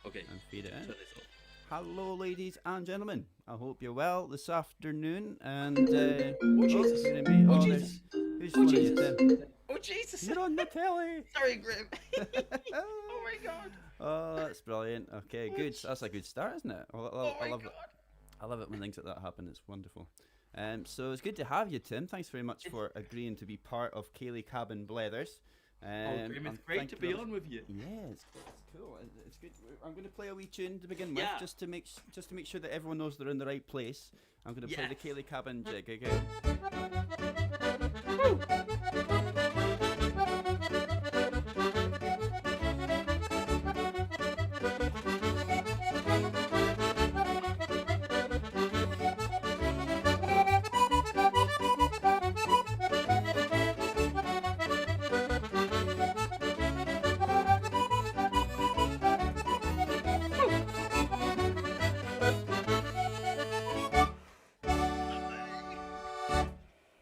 Okay. and feed it in. Turn this off. Hello, ladies and gentlemen. I hope you're well this afternoon. And Oh oh, Jesus! goodness me. Oh Oh, Jesus! there's who's Oh phoning you, Jesus! Tim? Oh Jesus! You're on the telly. Sorry, Graeme. Oh my God! Oh, that's brilliant. Okay, Oh good. That's a Jesus! good start, isn't it? Oh I my love it. God! I love it when things like that happen. It's wonderful. So it's good to have you, Tim. Thanks very much It's, for agreeing to be part of Ceilidh Cabin Blethers. Graeme, it's And great thank to you be very much. on with you. Yeah, it's cool. It's good. I'm going to play a wee tune to begin with, Yeah. just to make sure that everyone knows they're in the right place. I'm going to play the Yes. Ceilidh Cabin jig again. Woo! Woo!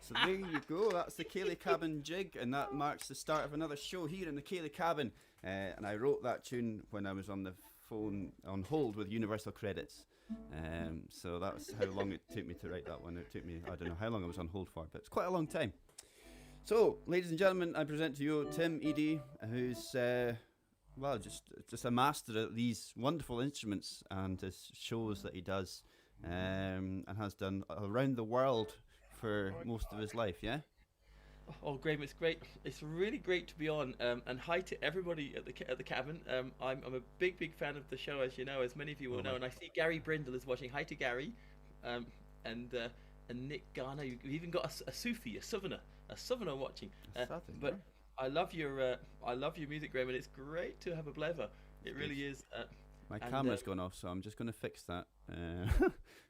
So there you go. That's the Ceilidh Cabin jig, and that marks the start of another show here in the Ceilidh Cabin. And I wrote that tune when I was on the phone on hold with Universal Credits. So that's how long it took me to write that one. It took me, I don't know how long I was on hold for, but it's quite a long time. So, ladies and gentlemen, I present to you Tim Edey, who's just a master at these wonderful instruments and his shows that he does, and has done around the world for Oh my most of God. his life. Yeah. Oh, Graeme, it's great. It's really great to be on. And hi to everybody at the cabin. I'm a big fan of the show, as you know, as many of you will Oh know. my. And I see Gary Brindle is watching. Hi to Gary, um, and uh, and Nick Garner. You've even got a Sufi, a Southerner watching. Something, But I love your music, Graeme, and it's great to have a blether. It good. really is. My And camera's gone off, so I'm just going to fix that.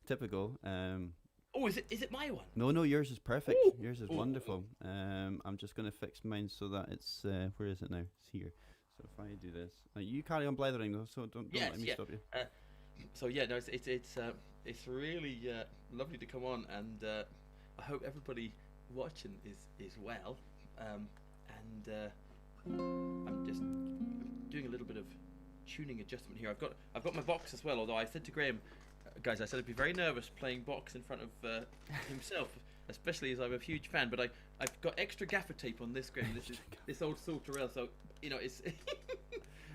Typical. oh, is it my one? No, yours is perfect. Ooh, Yours is ooh, wonderful. I'm just going to fix mine so that it's where is it now? It's here. So if I do this, you carry on blethering though, so don't yes, let me yeah. stop you. Uh, so yeah, no, it's really lovely to come on, and I hope everybody watching is well. And I'm just doing a little bit of tuning adjustment here. I've got my box as well. Although I said to Graeme, guys, I said I'd be very nervous playing box in front of himself, especially as I'm a huge fan. But I've got extra gaffer tape on this, Graeme. This is this old Sauterelle, so you know it's.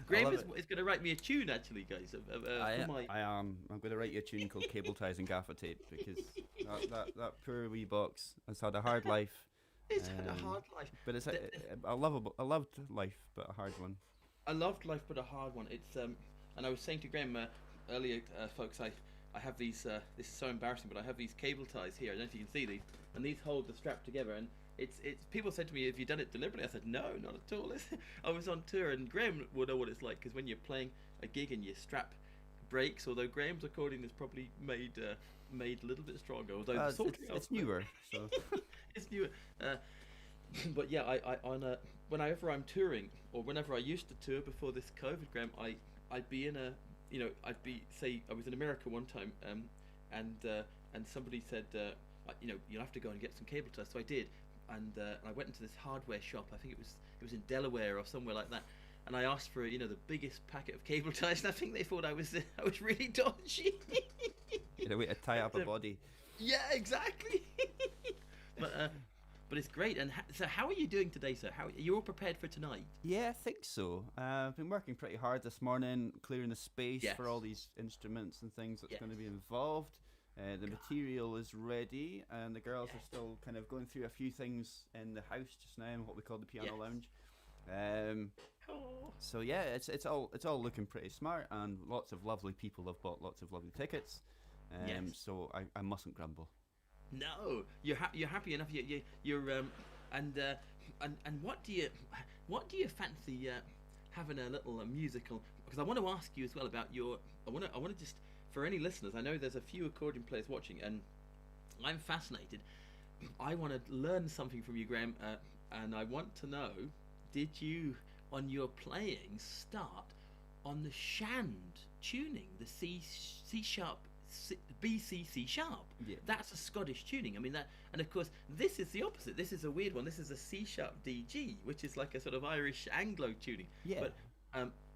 Graeme love is going to write me a tune, actually, guys. For my... I am. I'm going to write you a tune called Cable Ties and Gaffer Tape because that poor wee box has had a hard life. It's had a hard life. But it's a loved life, but a hard one. I loved life, but a hard one. It's and I was saying to Graeme earlier, folks, I have these. This is so embarrassing, but I have these cable ties here. I don't know if you can see these, and these hold the strap together. And it's. People said to me, "Have you done it deliberately?" I said, "No, not at all." I was on tour, and Graeme will know what it's like because when you're playing a gig and your strap breaks, although Graeme's accordion is probably made a little bit stronger. Although the It's newer, so it's newer. But yeah, whenever I'm touring or whenever I used to tour before this COVID, Graeme, I'd be in a, I'd be, say I was in America one time, and somebody said, you'll have to go and get some cable ties. So I did, and I went into this hardware shop. I think it was in Delaware or somewhere like that. And I asked for the biggest packet of cable ties, and I think they thought I was really dodgy. a way to tie up a body. Yeah, exactly. But it's great. And so, how are you doing today, sir? How are you all prepared for tonight? Yeah, I think so. I've been working pretty hard this morning, clearing the space Yes. for all these instruments and things that's Yes. going to be involved. The material is ready, and the girls are still kind of going through a few things in the house just now, in what we call the piano Yes. lounge. Oh, So yeah, it's all looking pretty smart, and lots of lovely people have bought lots of lovely tickets. yes. So I mustn't grumble. No, you're happy enough. You're and what do you fancy having a little musical? Because I want to ask you as well about your. I want to just for any listeners. I know there's a few accordion players watching, and I'm fascinated. I want to learn something from you, Graeme, and I want to know: did you, on your playing, start on the shand tuning, the C sharp, B C sharp? Yeah. That's a Scottish tuning. I mean that, and of course this is the opposite. This is a weird one. This is a C sharp D G, which is like a sort of Irish Anglo tuning. Yeah. But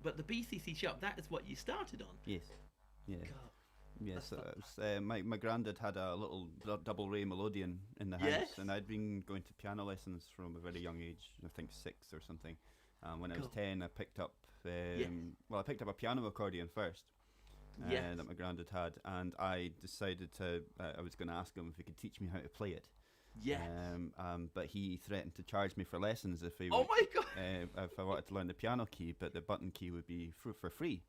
But the BCC shop, that is what you started on. Yes. Yeah. God. Yes, my granddad had a little double ray melodeon in the house, Yes. and I'd been going to piano lessons from a very young age. I think 6 or something. When I was Cool. 10, I picked up Yes. I picked up a piano accordion first. Yes. That my granddad had, and I decided I was going to ask him if he could teach me how to play it. Yes. But he threatened to charge me for lessons if he Oh my God. if I wanted to learn the piano key, but the button key would be for free.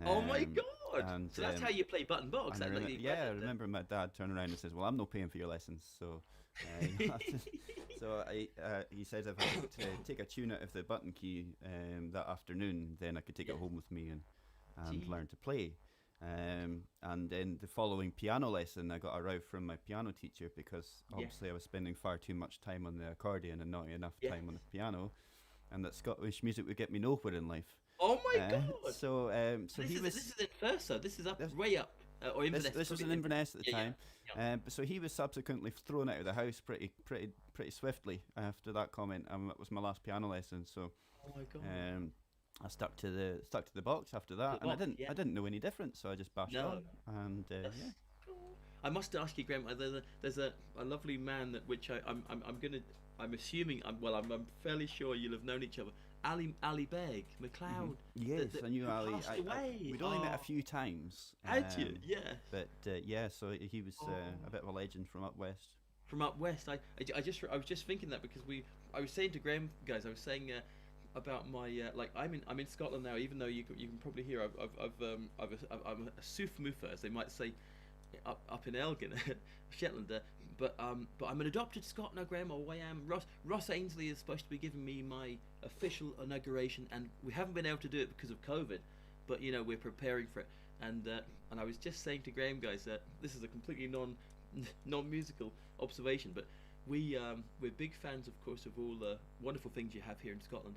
Oh my God. And, So that's how you play button box. and I I remember my dad turned around and says, "Well, I'm not paying for your lessons." So, he said if I could take a tune out of the button key that afternoon, then I could take it home with me and Gee. learn to play. And then the following piano lesson, I got a row from my piano teacher because obviously I was spending far too much time on the accordion and not enough time on the piano, and that Scottish music would get me nowhere in life. Oh my God. So This he is, was. this is Inverness, so this is up, This- way up, or Inverness. This was in probably. Inverness at the Yeah, time. yeah. But so he was subsequently thrown out of the house pretty swiftly after that comment. That was my last piano lesson. So Oh my God. I stuck to the box after that, The and box, yeah. I didn't know any different, so I just bashed No. on. And That's yeah. cool. I must ask you, Graeme. There's a lovely man that which I'm assuming I'm fairly sure you'll have known each other. Ali Beg McLeod. Yes, that I knew who Ali. passed away. We'd only met a Oh. few times. Had you? Yeah. But yeah, so he was a bit of a legend from up west. From up west. I was just thinking that because I was saying to Graeme, guys, I was saying about my like I'm in Scotland now, even though you can probably hear I'm a soof moofer, as they might say, up in Elgin, Shetland. But I'm an adopted Scot now, Graeme, or I am. Ross Ainsley is supposed to be giving me my official inauguration, and we haven't been able to do it because of COVID. But we're preparing for it, and I was just saying to Graeme, guys, this is a completely non-musical observation, but we're big fans, of course, of all the wonderful things you have here in Scotland.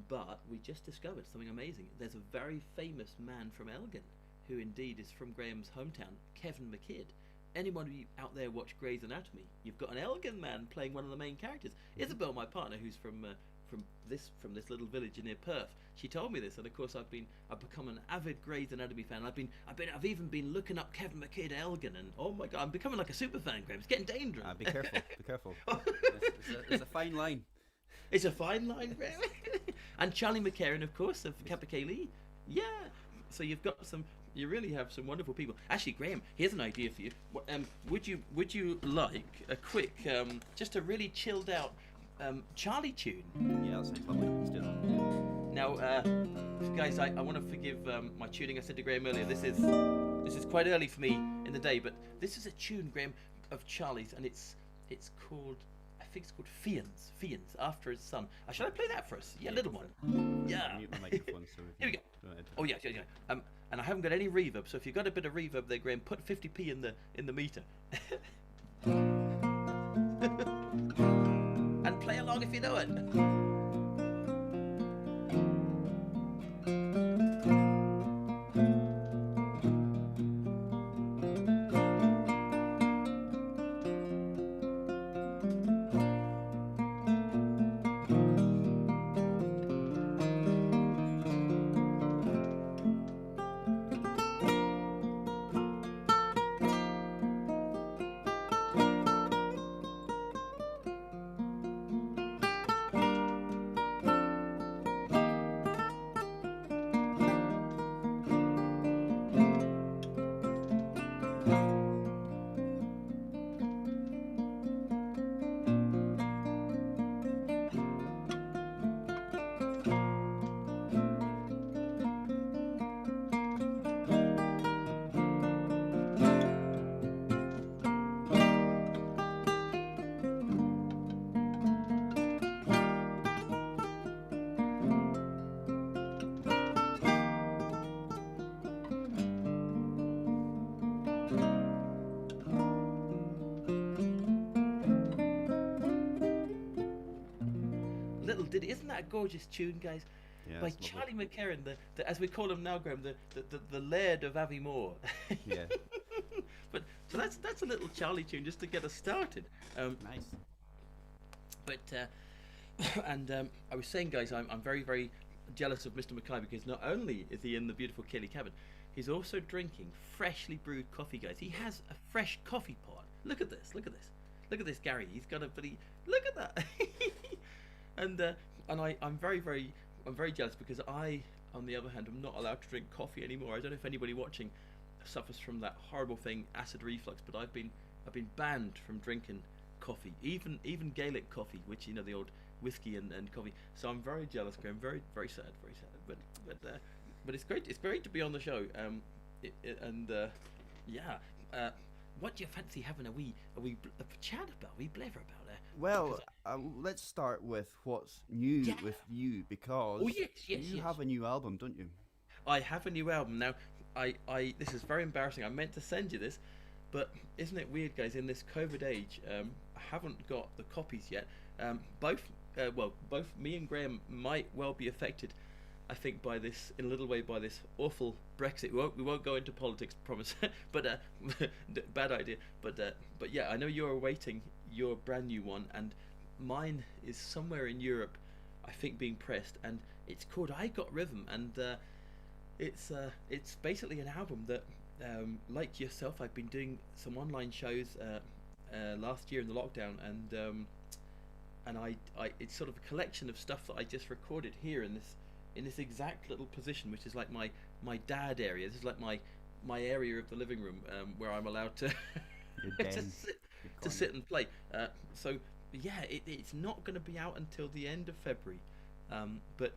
But we just discovered something amazing. There's a very famous man from Elgin, who indeed is from Graeme's hometown, Kevin McKidd. Anyone who out there watch Grey's Anatomy, you've got an Elgin man playing one of the main characters. Isabel, my partner, who's from this little village near Perth, she told me this, and of course I've become an avid Grey's Anatomy fan. I've even been looking up Kevin McKidd Elgin, and oh my God, I'm becoming like a super fan, Graeme. It's getting dangerous. Be careful, be careful. There's a fine line. It's a fine line, Graeme. And Charlie McCarran, of course, of Capercaillie. Yeah. So you really have some wonderful people. Actually, Graeme, here's an idea for you. Would you like a quick, just a really chilled out Charlie tune? Yeah, that sounds lovely. Let's do that. Now, guys, I want to forgive my tuning. I said to Graeme earlier, this is quite early for me in the day, but this is a tune, Graeme, of Charlie's, and it's called, I think it's called Fians, after his son. Shall I play that for us? Yeah, little one. Yeah. Mute my microphone so Here we go. Oh yeah. And I haven't got any reverb, so if you've got a bit of reverb there, Graeme, put 50p in the meter. And play along if you know it. Isn't that a gorgeous tune, guys? Yeah, By it's Charlie lovely. McCarran, the as we call him now, Graeme, the Laird of Aviemore. Yeah. But so that's a little Charlie tune just to get us started. Nice. But and I was saying, guys, I'm very very jealous of Mr. Mackay because not only is he in the beautiful Ceilidh Cabin, he's also drinking freshly brewed coffee, guys. He has a fresh coffee pot. Look at this. Look at this. Look at this, Gary. He's got a bloody. Look at that. I'm very jealous because I, on the other hand, am not allowed to drink coffee anymore. I don't know if anybody watching suffers from that horrible thing, acid reflux, but I've been banned from drinking coffee, even Gaelic coffee, which the old whiskey and coffee. So I'm very jealous, Graeme. Very sad, very sad. But it's great. It's great to be on the show. What do you fancy having a wee chat about, a wee blather about there? Well, let's start with what's new with you, because you have a new album, don't you? I have a new album now. This is very embarrassing. I meant to send you this, but isn't it weird, guys? In this COVID age, I haven't got the copies yet. Both me and Graeme might well be affected, I think, by this in a little way by this awful Brexit. We won't go into politics, promise. But bad idea. But yeah, I know you're awaiting your brand new one, and mine is somewhere in Europe, I think, being pressed, and it's called I Got Rhythm, and it's basically an album that, like yourself, I've been doing some online shows last year in the lockdown, and I it's sort of a collection of stuff that I just recorded here in this exact little position, which is like my dad area. This is like my area of the living room, where I'm allowed to to sit and play. So yeah, it's not going to be out until the end of February, but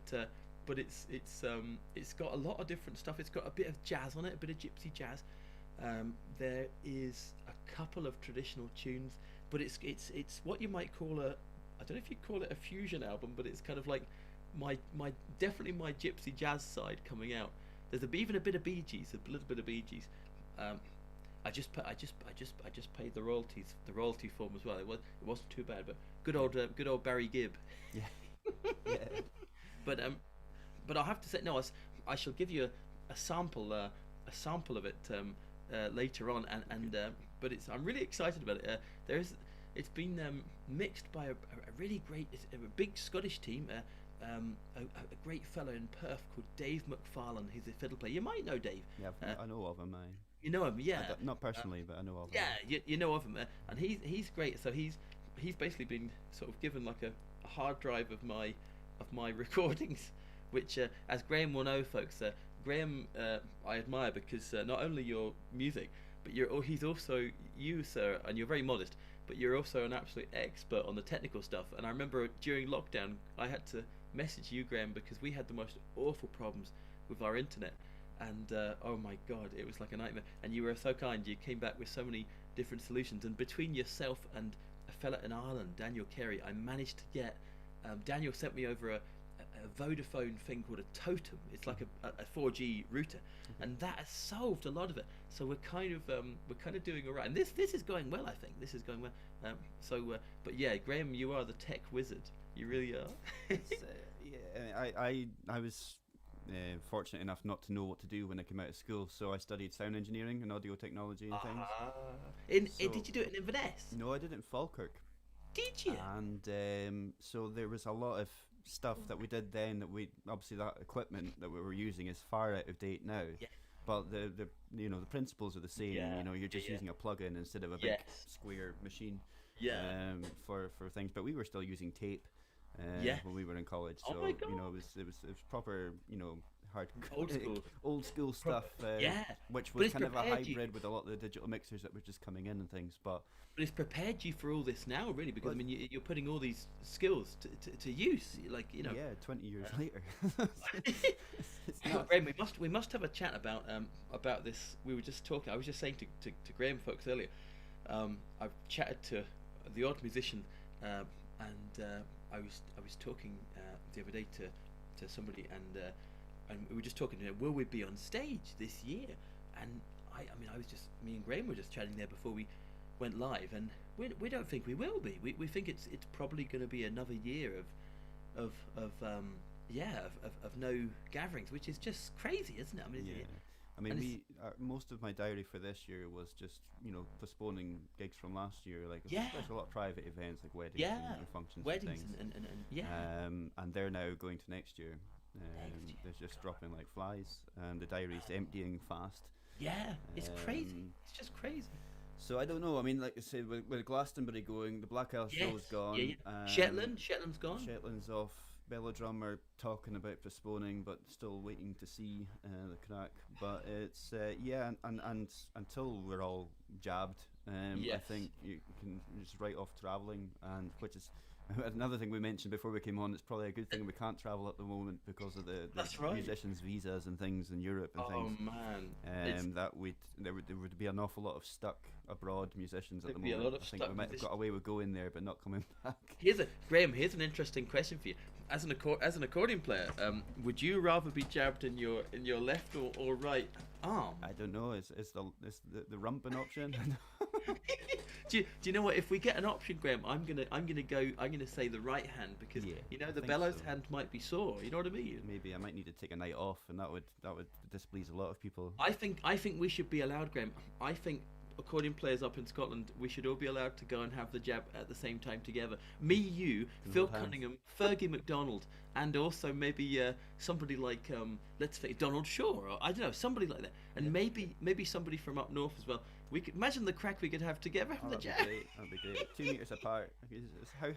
it's got a lot of different stuff. It's got a bit of jazz on it, a bit of gypsy jazz. There is a couple of traditional tunes, but it's what you might call I don't know if you call it a fusion album, but it's kind of like my definitely my gypsy jazz side coming out. There's even a bit of Bee Gees, a little bit of Bee Gees. I just paid the royalty form as well. It wasn't too bad, but good old Barry Gibb. Yeah. Yeah. But I'll have to say, no, I shall give you a sample of it later on, but I'm really excited about it. It's been mixed by a really great, a big Scottish team, a great fellow in Perth called Dave McFarlane. He's a fiddle player. You might know Dave. Yeah, I know of him. You know him, yeah. Not personally, but I know of him. Yeah, you know of him, and he's great. So he's basically been sort of given like a hard drive of my recordings, which, as Graeme will know, folks, Graeme I admire because not only your music, but he's also you, sir, and you're very modest, but you're also an absolute expert on the technical stuff. And I remember during lockdown, I had to message you, Graeme, because we had the most awful problems with our internet, and oh my god, it was like a nightmare. And you were so kind. You came back with so many different solutions, and between yourself and a fella in Ireland, Daniel Carey, I managed to get Daniel sent me over a Vodafone thing called a Totem. It's like a 4G router, and that has solved a lot of it. So we're kind of doing all right, and this is going well. I think this is going well. But yeah, Graeme, you are the tech wizard. You really are. Yeah, I was fortunate enough not to know what to do when I came out of school, so I studied sound engineering and audio technology and things. Did you do it in Inverness? No, I did it in Falkirk. Did you? And so there was a lot of stuff that we did then that obviously that equipment that we were using is far out of date now. Yeah. But the principles are the same. Yeah. You're just using a plug-in instead of a big square machine. Yeah. For things, but we were still using tape. When we were in college, so oh my God. It was proper, hard old school stuff. Which was kind of a hybrid with a lot of the digital mixers that were just coming in and things. But it's prepared you for all this now, really, because you're putting all these skills to use, Yeah, 20 years later. Graeme, we must have a chat about this. We were just talking. I was just saying to Graeme folks earlier. I've chatted to the odd musician, and I was talking the other day to somebody, and we were just talking. Will we be on stage this year? And me and Graeme were just chatting there before we went live, and we don't think we will be. We think it's probably going to be another year of no gatherings, which is just crazy, isn't it? Most of my diary for this year was just postponing gigs from last year. There's a lot of private events like weddings and functions, weddings and things. And they're now going to next year. They're just dropping like flies, and the diary's emptying fast. Yeah, it's crazy. It's just crazy. So I don't know. I mean, like I said, with Glastonbury going, the Black Isle show's gone. Yeah. Shetland's gone. Shetland's off. Bellodrum are talking about postponing, but still waiting to see the crack. But it's and until we're all jabbed, I think you can just write off travelling, and which is another thing we mentioned before we came on. It's probably a good thing we can't travel at the moment because of the musicians' visas and things in Europe and things. Oh man! There would be an awful lot of stuck abroad musicians at the moment. Be a lot of I think we might have got away with going there, but not coming back. Graeme. Here's an interesting question for you. As an accordion player, would you rather be jabbed in your left or right arm? I don't know. Is the rump an option? do you know what? If we get an option, Graeme, I'm gonna say the right hand because the bellows hand might be sore. You know what I mean? Maybe I might need to take a night off, and that would displease a lot of people. I think we should be allowed, Graeme. I think accordion players up in Scotland, we should all be allowed to go and have the jab at the same time together. Me, you, Phil Cunningham, Fergie MacDonald, and also maybe somebody like let's say Donald Shaw, or I don't know, somebody like that, and maybe somebody from up north as well. We could imagine the crack we could have together from the jab. That'd be great. 2 meters apart. How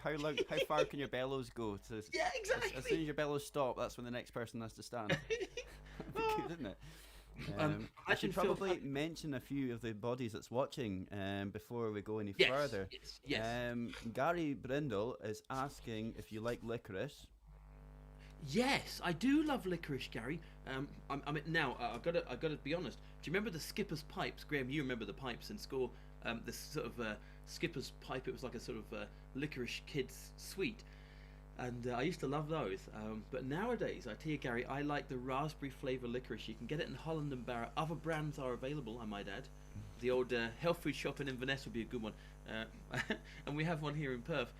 far can your bellows go? Yeah, exactly. As soon as your bellows stop, that's when the next person has to stand. That'd be good, isn't it? I should probably mention a few of the bodies that's watching before we go any further. Yes. Gary Brindle is asking if you like licorice. Yes, I do love licorice, Gary. Now I've got to be honest. Do you remember the skipper's pipes, Graeme? You remember the pipes in school? This sort of skipper's pipe. It was like a sort of licorice kids sweet. And I used to love those, but nowadays, I tell you, Gary, I like the raspberry flavour licorice. You can get it in Holland and Barrett. Other brands are available, I might add. The old health food shop in Inverness would be a good one, and we have one here in Perth.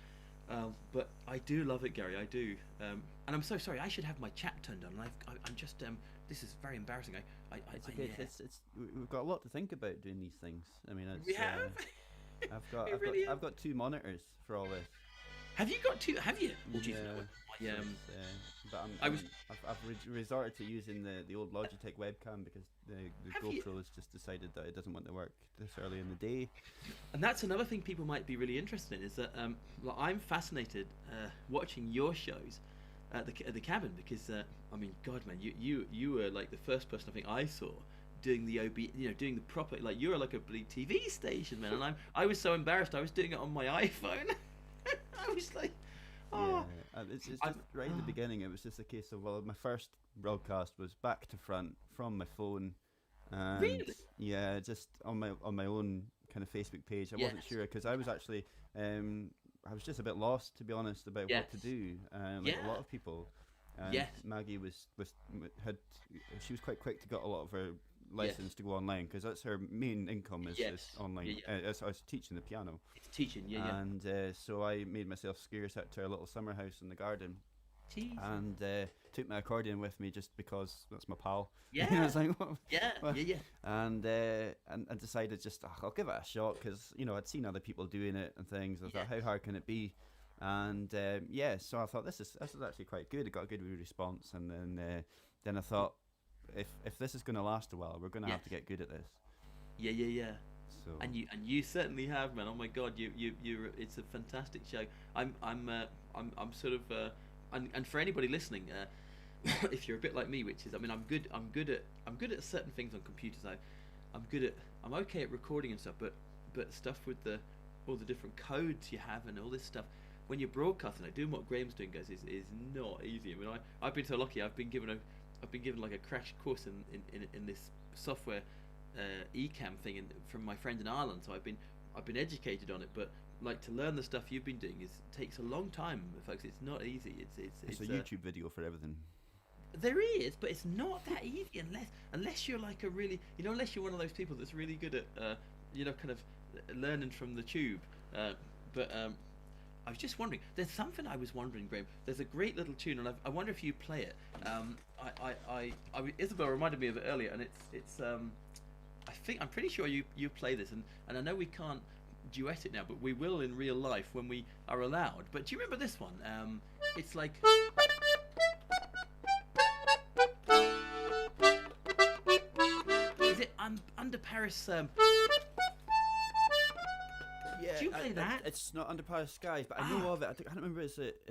But I do love it, Gary. I do, and I'm so sorry. I should have my chat turned on. I'm just this is very embarrassing. It's okay. We've got a lot to think about doing these things. I mean, we have. I've got 2 monitors for all this. Have you got 2? Have you? Oh, geez, no. But I've resorted to using the old Logitech webcam because the GoPro has just decided that it doesn't want to work this early in the day. And that's another thing people might be really interested in is that I'm fascinated watching your shows at the cabin because I mean, God, man, you were like the first person I think I saw doing the doing the proper, like you were like a bleed TV station, man, and I was so embarrassed. I was doing it on my iPhone. I was like, oh. Yeah, it's just right in the beginning. It was just a case of my first broadcast was back to front from my phone. And really? Yeah, just on my own kind of Facebook page. I wasn't sure because I was actually I was just a bit lost, to be honest, about what to do. Like a lot of people. And Maggie was quite quick to get a lot of her lessons to go online because that's her main income is online. As I was teaching the piano. It's teaching, And so I made myself scarce out to our little summer house in the garden. Jeez. And took my accordion with me just because that's my pal. Yeah. I was like, And and decided just I'll give it a shot because I'd seen other people doing it and things. I thought, how hard can it be? And so I thought this is actually quite good. It got a good response, and then I thought if this is going to last a while, we're going to have to get good at this. Yeah. So. And you certainly have, man. Oh my God, you it's a fantastic show. I'm sort of and for anybody listening, if you're a bit like me, which is, I mean, I'm good at certain things on computers. I'm okay at recording and stuff, but stuff with all the different codes you have and all this stuff. When you're broadcasting, doing what Graeme's doing, guys, is not easy. I mean, I've been so lucky. I've been given like a crash course in this software eCam thing from my friend in Ireland. So I've been educated on it, but like to learn the stuff you've been doing takes a long time, folks. It's not easy. It's a YouTube video for everything. There is, but it's not that easy unless you're like a really, unless you're one of those people that's really good at kind of learning from the tube. But I was just wondering. There's something I was wondering, Graeme. There's a great little tune, and I wonder if you play it. Isabel reminded me of it earlier, and it's I'm pretty sure you play this, and I know we can't duet it now, but we will in real life when we are allowed. But do you remember this one? It's like. Paris. Yeah, Do you play that? It's not Under Paris Skies, but I know of it. I can't remember. Is it?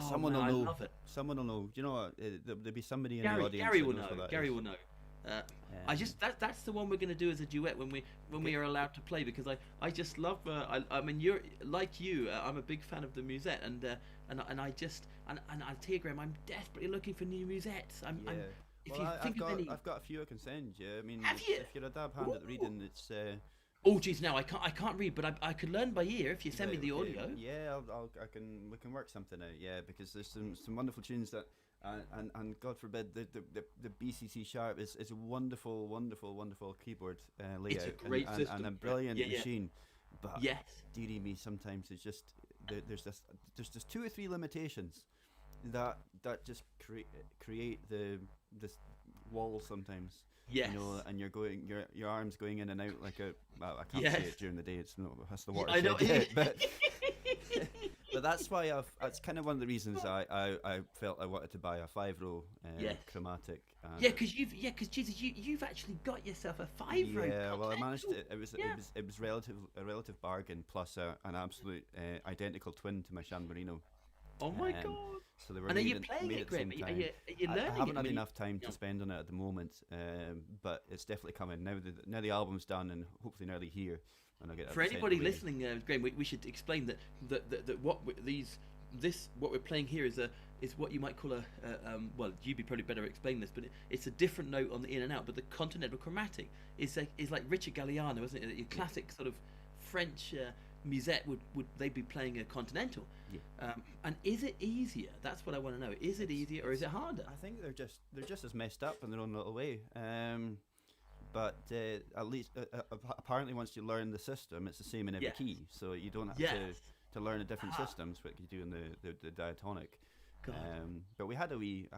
Someone will know. I love it. Someone will know. Do you know what? There'll be somebody in the audience. Gary will that knows know. what that Gary is. will know. I just that's the one we're going to do as a duet when we are allowed to play, because I just love. I mean, you're like you. I'm a big fan of the musette, and I just and I tell you, Graeme, I'm desperately looking for new musettes. I've got a few I can send you. I mean, if you're a dab hand at reading, it's. Oh geez, now I can't read, but I could learn by ear if you send me the audio. Yeah, we can work something out. Yeah, because there's some wonderful tunes that, and God forbid the BCC Sharp is a wonderful keyboard layout. It's a great system and a brilliant machine. But yes, dearie me, sometimes it's just there's just 2 or 3 limitations that just create this wall sometimes. Yes. You know, and your arms going in and out like I can't see it during the day. That's the water. I know. But that's why that's kind of one of the reasons I felt I wanted to buy a 5-row chromatic. Because Jesus, you've actually got yourself a 5-row. Yeah, well, I managed to. It was a relative bargain, plus an absolute identical twin to my San Marino. Oh my God! So they were and are you playing it, Graeme? Are you learning I haven't had it? enough time to spend on it at the moment, but it's definitely coming now. The album's done, and hopefully nearly here. And I'll get for anybody listening, Graeme, we should explain that what we're playing here is what you might call well, you'd be probably better at explaining this, but it's a different note on the in and out. But the continental chromatic is like Richard Galliano, isn't it? Your classic sort of French musette would they be playing a continental? Yeah. And is it easier? That's what I want to know. Is it easier or is it harder? I think they're just as messed up in their own little way. But at least apparently once you learn the system, it's the same in every key, so you don't have to learn the different systems what you do in the diatonic. But I had a wee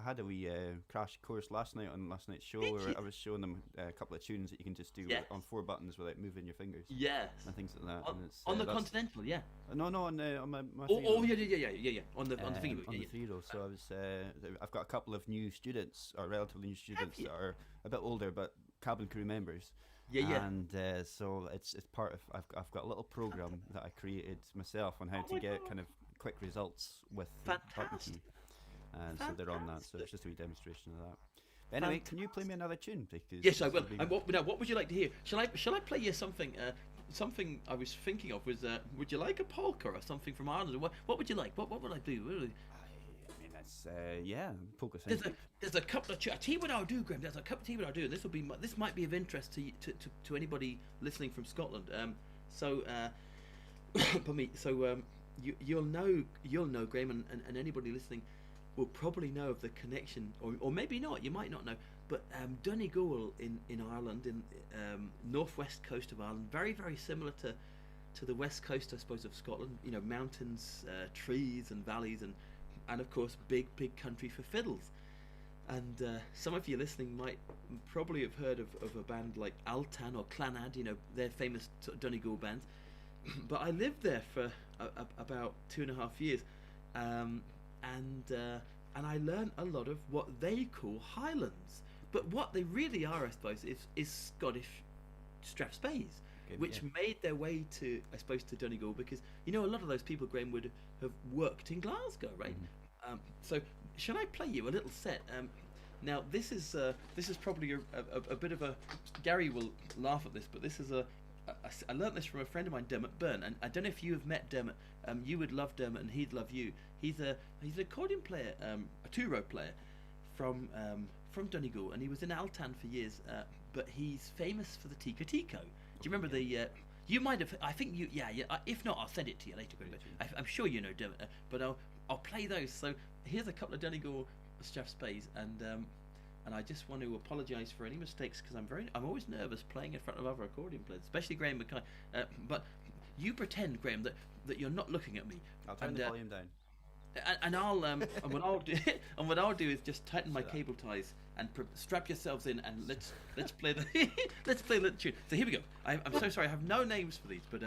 crash course last night's show where I was showing them a couple of tunes that you can just do on 4 buttons without moving your fingers. Yes. And things like that. On the Continental, yeah. No, on my oh yeah. On the finger. On the 3-row. So I was I've got a couple of new students, or relatively new students that are a bit older, but cabin crew members. Yeah. And so it's part of I've got a little program that I created myself on how to get kind of quick results with Fantastic. And so they're on that. So it's just a wee demonstration of that. But anyway, can you play me another tune? Because yes, I will. And what would you like to hear? Shall I play you something? Something I was thinking of was would you like a polka or something from Ireland? What would you like? What would I do? I mean, that's polka. There's a couple of. I tell you what I'll do, Graeme. There's a couple. Tell you what I'll do. This might be of interest to anybody listening from Scotland. For me, you'll know Graeme, and anybody listening will probably know of the connection, or maybe not. You might not know, but Donegal in Ireland, in northwest coast of Ireland, very very similar to the west coast, I suppose, of Scotland. You know, mountains, trees, and valleys, and of course big country for fiddles. And some of you listening might probably have heard of a band like Altan or Clanad. You know, they're famous Donegal bands. But I lived there for about 2.5 years, and I learned a lot of what they call Highlands. But what they really are, I suppose, is Scottish strathspeys, which made their way to Donegal, because you know a lot of those people, Graeme, would have worked in Glasgow, right? Mm-hmm. So shall I play you a little set? Now this is probably a bit of a. Gary will laugh at this, but this is I learnt this from a friend of mine, Dermot Byrne, and I don't know if you have met Dermot. You would love Dermot, and he'd love you. He's an accordion player, a 2-row player from Donegal, and he was in Altan for years. But he's famous for the Tico Tico. Do you remember the? You might have. I think you. Yeah. If not, I'll send it to you later. I'm sure you know Dermot. But I'll play those. So here's a couple of Donegal strathspeys, and I just want to apologise for any mistakes, because I'm always nervous playing in front of other accordion players, especially Graeme Mackay. But you pretend, Graeme, that you're not looking at me. I'll turn the volume down. And I'll and what I'll do is just tighten my cable ties and strap yourselves in, and let's play the let's play the tune. So here we go. I'm so sorry, I have no names for these, but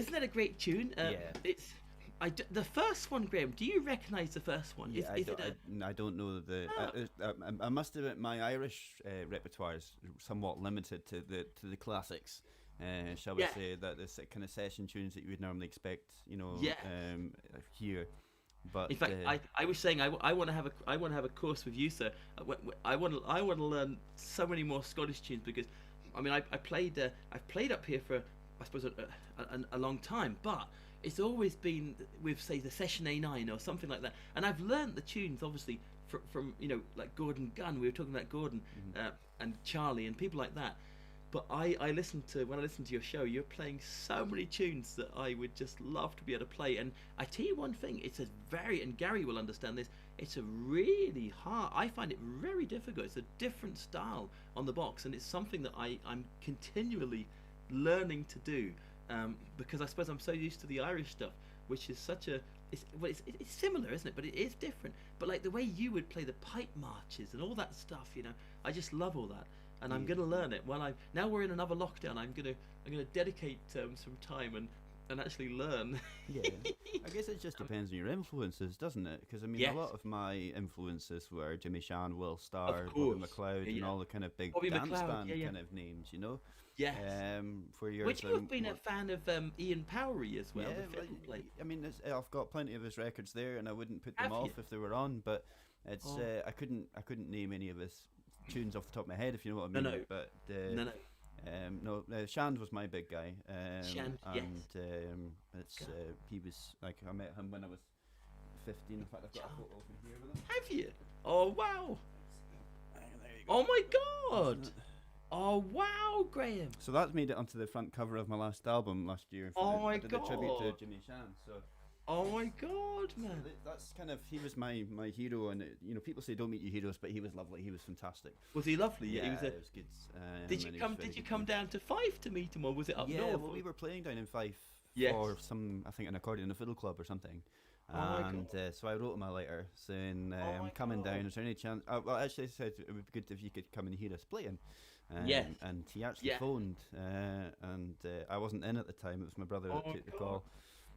isn't that a great tune? Yeah. It's the first one, Graeme. Do you recognise the first one? Yeah, I don't know the. I must admit, my Irish repertoire is somewhat limited to the classics. Shall we say that the kind of session tunes that you would normally expect, here. But in fact, I was saying I want to have a course with you, sir. I want to learn so many more Scottish tunes, because I mean I've played up here for, I suppose, a long time, but it's always been with, say, the session A9 or something like that, and I've learnt the tunes obviously from like Gordon Gunn. We were talking about Gordon, and Charlie and people like that. But when I listen to your show, you're playing so many tunes that I would just love to be able to play. And I tell you one thing, it's and Gary will understand this, it's a really hard, I find it very difficult. It's a different style on the box, and it's something that I'm continually learning to do, because I suppose I'm so used to the Irish stuff, which is it's similar, isn't it? But it is different. But like the way you would play the pipe marches and all that stuff, I just love all that. And I'm going to learn it. Now we're in another lockdown. I'm going to dedicate some time and actually learn. Yeah, I guess it just depends on your influences, doesn't it? Because I mean, a lot of my influences were Jimmy Shan, Will Starr, Bobby McLeod, and all the kind of big dance band kind of names, Yes. Would you have been a fan of Ian Powery as well? Yeah, I mean, I've got plenty of his records there, and I wouldn't put them off if they were on. But it's I couldn't name any of his tunes off the top of my head, if you know what I mean. No. But Shand was my big guy. Shand, and he was like, I met him when I was 15. In fact, I've got a photo of him here with him. Have you? Oh wow! There you go. Oh my God! Oh wow, Graeme! So that made it onto the front cover of my last album last year. I did a tribute to Jimmy Shan. So. Oh my God, man! So that's kind of, he was my hero, and people say don't meet your heroes, but he was lovely. He was fantastic. Was he lovely? Yeah, he was it was good. Did you come down to Fife to meet him, or was it up north? Yeah, well, we were playing down in Fife for some, I think, an accordion and fiddle club or something. And so I wrote him a letter saying, I'm coming down. Is there any chance? Well, actually, I said it would be good if you could come and hear us playing. And he actually phoned, and I wasn't in at the time. It was my brother that took the call.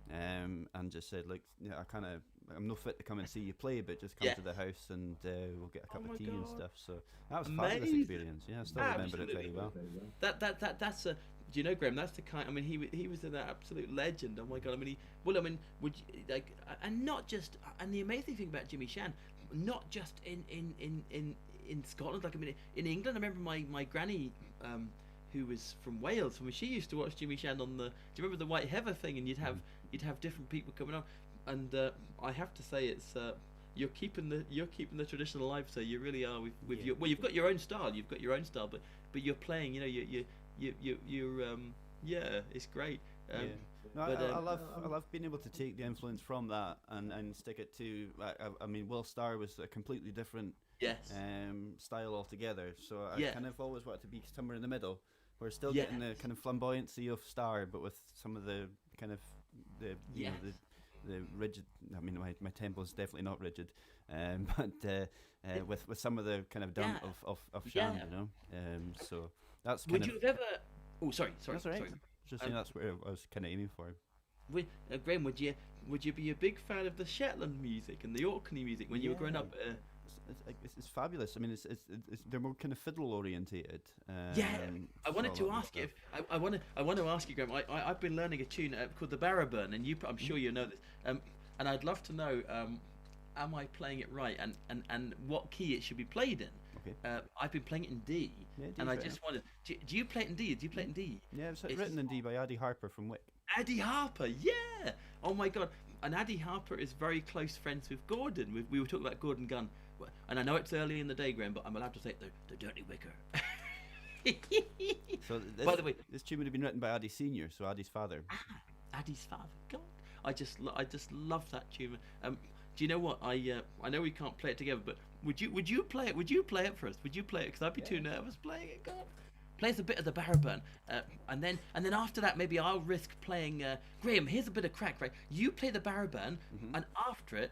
And just said, like, I'm not fit to come and see you play, but just come to the house and we'll get a cup of tea and stuff. So that was a fabulous experience. Yeah, I still remember it very well. That's a. Do you know, Graeme? That's the kind. I mean, he was an absolute legend. Oh my God! I mean, would you, like, and not just. And the amazing thing about Jimmy Shan, not just in Scotland. Like, I mean, in England, I remember my granny. Who was from Wales? I mean, she used to watch Jimmy Shan on the. Do you remember the White Heather thing? And you'd have different people coming on, and I have to say, it's you're keeping the tradition alive. So you really are with your. Well, you've got your own style. But you're playing. You're it's great. No, I love being able to take the influence from that and stick it to. I mean, Will Starr was a completely different style altogether. So I kind of always wanted to be somewhere in the middle. We're still getting the kind of flamboyancy of Starr, but with some of the kind of the rigid. I mean, my tempo is definitely not rigid, but with some of the kind of dump of Shan, so that's. Would you have ever? Oh, sorry. That's all right. Just saying that's where I was kind of aiming for. Graeme, would you be a big fan of the Shetland music and the Orkney music when you were growing up? It's fabulous. I mean, it's they're more kind of fiddle orientated. I wanted to ask you. I want to ask you, Graeme. I've been learning a tune called the Barraburn, and I'm sure you know this. And I'd love to know, am I playing it right, and what key it should be played in? Okay. I've been playing it in D, and I just wanted. Do you play it in D? Do you play it in D? Yeah, it's written in D by Edey Harper from Wick. Edey Harper, yeah. Oh my God. And Edey Harper is very close friends with Gordon. We were talking about Gordon Gunn. And I know it's early in the day, Graeme, but I'm allowed to say it, the Dirty Wicker. So by the way, this tune would have been written by Edey Senior, so Edey's father. Edey's father. God, I just love that tune. Do you know what? I know we can't play it together, but would you play it? Would you play it for us? Would you play it? Because I'd be too nervous playing it. God. Play us a bit of the Barraburn, and then after that maybe I'll risk playing. Graeme, here's a bit of crack, right? You play the Barraburn, and after it,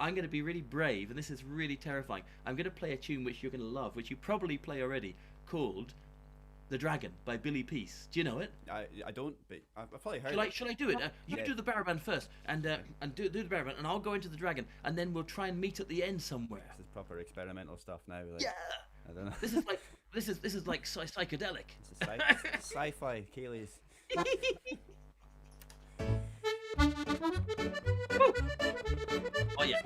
I'm going to be really brave, and this is really terrifying. I'm going to play a tune which you're going to love, which you probably play already, called The Dragon by Billy Peace. Do you know it? I don't, but I've probably heard Shall I do it? You Yeah. do the Baraban first, and do the Baraban, and I'll go into the Dragon, and then we'll try and meet at the end somewhere. This is proper experimental stuff now. Like, Yeah. I don't know. This is like psychedelic. It's sci-fi, Kayleigh's. Oh yeah.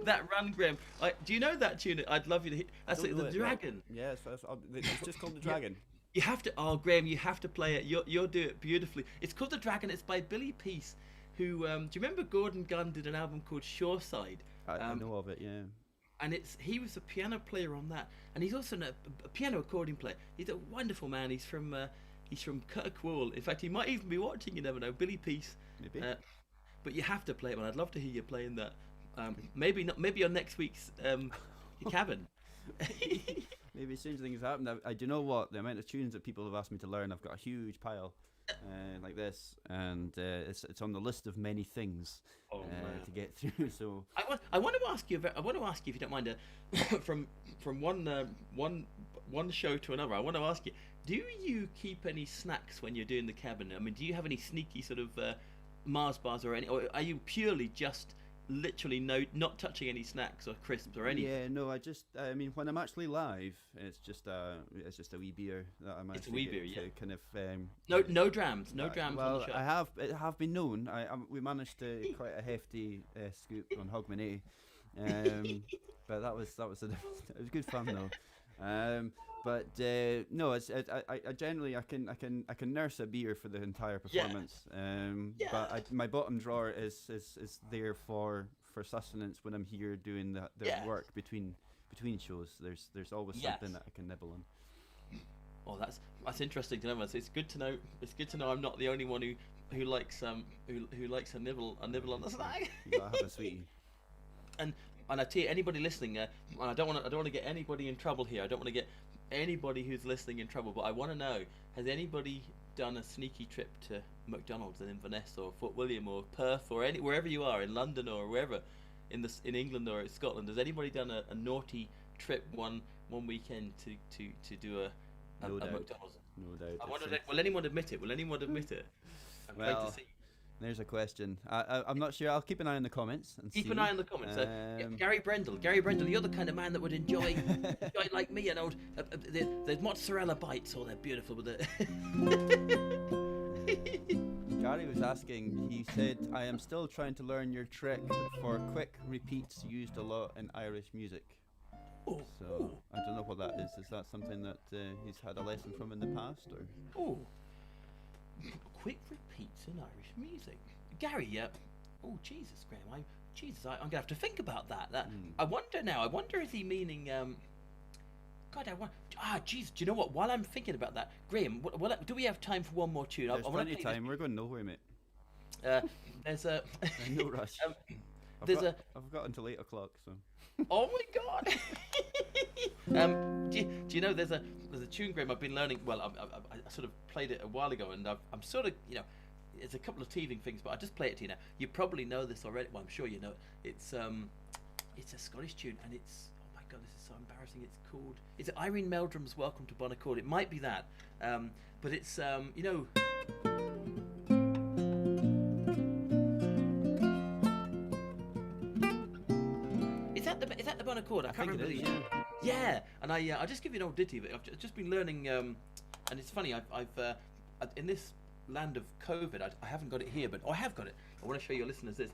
That run, Graeme. Do you know that tune? I'd love you to hear. That's Don't it, know the it, Dragon. Yeah, it's just called The Dragon. You have to. Oh, Graeme, you have to play it. You'll do it beautifully. It's called The Dragon. It's by Billy Peace, who. Do you remember Gordon Gunn did an album called Shoreside? I know of it, yeah. And he was a piano player on that, and he's also a piano accordion player. He's a wonderful man. He's from Kirkwall. In fact, he might even be watching. You never know. Billy Peace. Maybe. But you have to play it, man. I'd love to hear you playing that. Maybe not. Maybe on next week's cabin. Maybe strange things happen. Do you know what? The amount of tunes that people have asked me to learn, I've got a huge pile like this, and it's on the list of many things to get through. So I want to ask you. I want to ask you if you don't mind. From one show to another, I want to ask you: do you keep any snacks when you're doing the cabin? I mean, do you have any sneaky sort of Mars bars or any, or are you purely just literally not touching any snacks or crisps or anything? Yeah, no, I mean, when I'm actually live, it's just a wee beer that I'm It's a actually wee beer, yeah. kind of No drams on well, the show. it have been known. We managed to quite a hefty scoop on Hogmanay, but that was it was good fun though. But no, I generally I can nurse a beer for the entire performance. Yeah. But my bottom drawer is there for sustenance when I'm here doing the work between shows. There's always something that I can nibble on. Oh, that's interesting to know. It's good to know. It's good to know I'm not the only one who likes who likes a nibble on the snack. You gotta have a sweetie. And I tell you, anybody listening, and I don't want to get anybody in trouble here. I don't want to get anybody who's listening in trouble. But I want to know: has anybody done a sneaky trip to McDonald's in Inverness or Fort William or Perth or wherever you are in London or wherever in England or in Scotland? Has anybody done a naughty trip one weekend to do a McDonald's? No doubt. I wonder, will anyone admit it? I'm glad to see. There's a question. I'm not sure. I'll keep an eye on the comments and Keep see. an eye on the comments. Gary Brendel, you're the kind of man that would enjoy like me, an old the mozzarella bites. Oh, they're beautiful with it. Gary was asking. He said, "I am still trying to learn your trick for quick repeats used a lot in Irish music." So I don't know what that is. Is that something that he's had a lesson from in the past, or? Quick repeats in Irish music. Gary, oh Jesus, Graeme, I'm gonna have to think about that. I wonder now. I wonder is he meaning? God, Jesus. Do you know what? While I'm thinking about that, Graeme, do we have time for one more tune? There's plenty of time. We're going nowhere, mate. There's a no rush. I've got until 8 o'clock, so. Oh my God! Do you know there's a tune, Graeme, I've been learning. Well, I sort of played it a while ago, and I'm sort of, it's a couple of teething things, but I just play it to you now. You probably know this already. Well, I'm sure you know it. It's a Scottish tune, and it's, oh my God, this is so embarrassing. It's called, is it Irene Meldrum's "Welcome to Bonaccord"? It might be that, but it's Is that the Bonaccord? I can't remember. It is, yeah, and I'll just give you an old ditty of it. I've just been learning, and it's funny. I've in this land of COVID, I haven't got it here, but I have got it. I want to show your listeners this.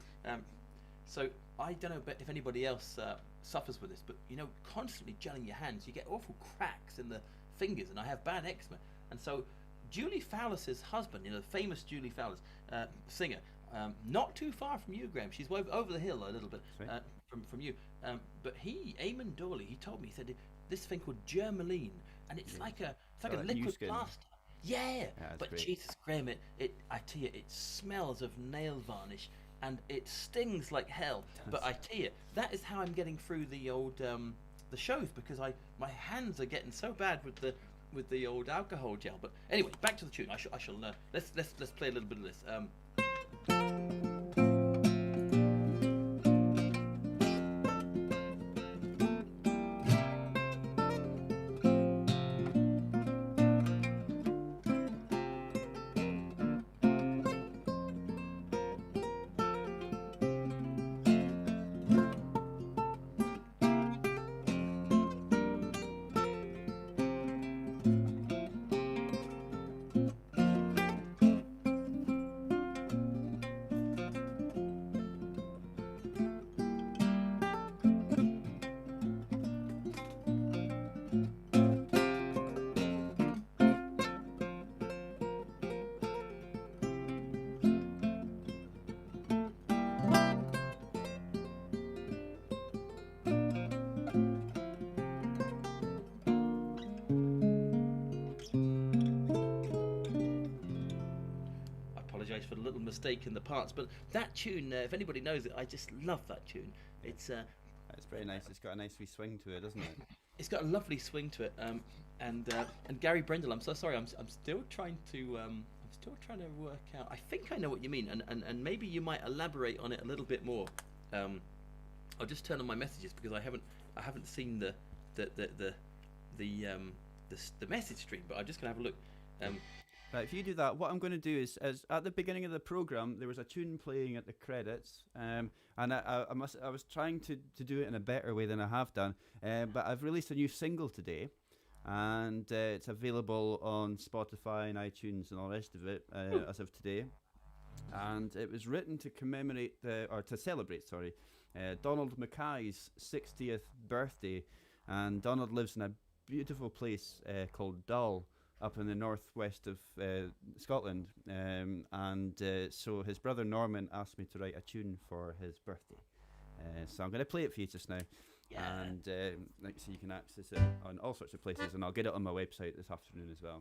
So I don't know if anybody else suffers with this, but constantly gelling your hands, you get awful cracks in the fingers, and I have bad eczema. And so Julie Fowlis' husband, the famous Julie Fowlis, singer, not too far from you, Graeme. She's over the hill a little bit from you. But Eamon Dawley, he told me, he said this thing called Germaline, and it's like a liquid plaster. Yeah, but great. Jesus, Graeme, I tell you, it smells of nail varnish, and it stings like hell. But I tell you, that is how I'm getting through the old the shows, because my hands are getting so bad with the old alcohol gel. But anyway, back to the tune. I shall let's play a little bit of this. For the little mistake in the parts, but that tune, if anybody knows it, I just love that tune. It's very nice. It's got a nice wee swing to it, doesn't it? It's got a lovely swing to it. And Gary Brendel, I'm so sorry. I'm still trying to work out. I think I know what you mean, and maybe you might elaborate on it a little bit more. I'll just turn on my messages because I haven't seen the message stream, but I'm just gonna have a look. Right, if you do that, what I'm going to do is at the beginning of the program, there was a tune playing at the credits, and I was trying to do it in a better way than I have done, but I've released a new single today, and it's available on Spotify and iTunes and all the rest of it as of today, and it was written to celebrate Donald Mackay's 60th birthday, and Donald lives in a beautiful place called Dull, up in the northwest of Scotland, and so his brother Norman asked me to write a tune for his birthday, so I'm going to play it for you just now, and so you can access it on all sorts of places, and I'll get it on my website this afternoon as well.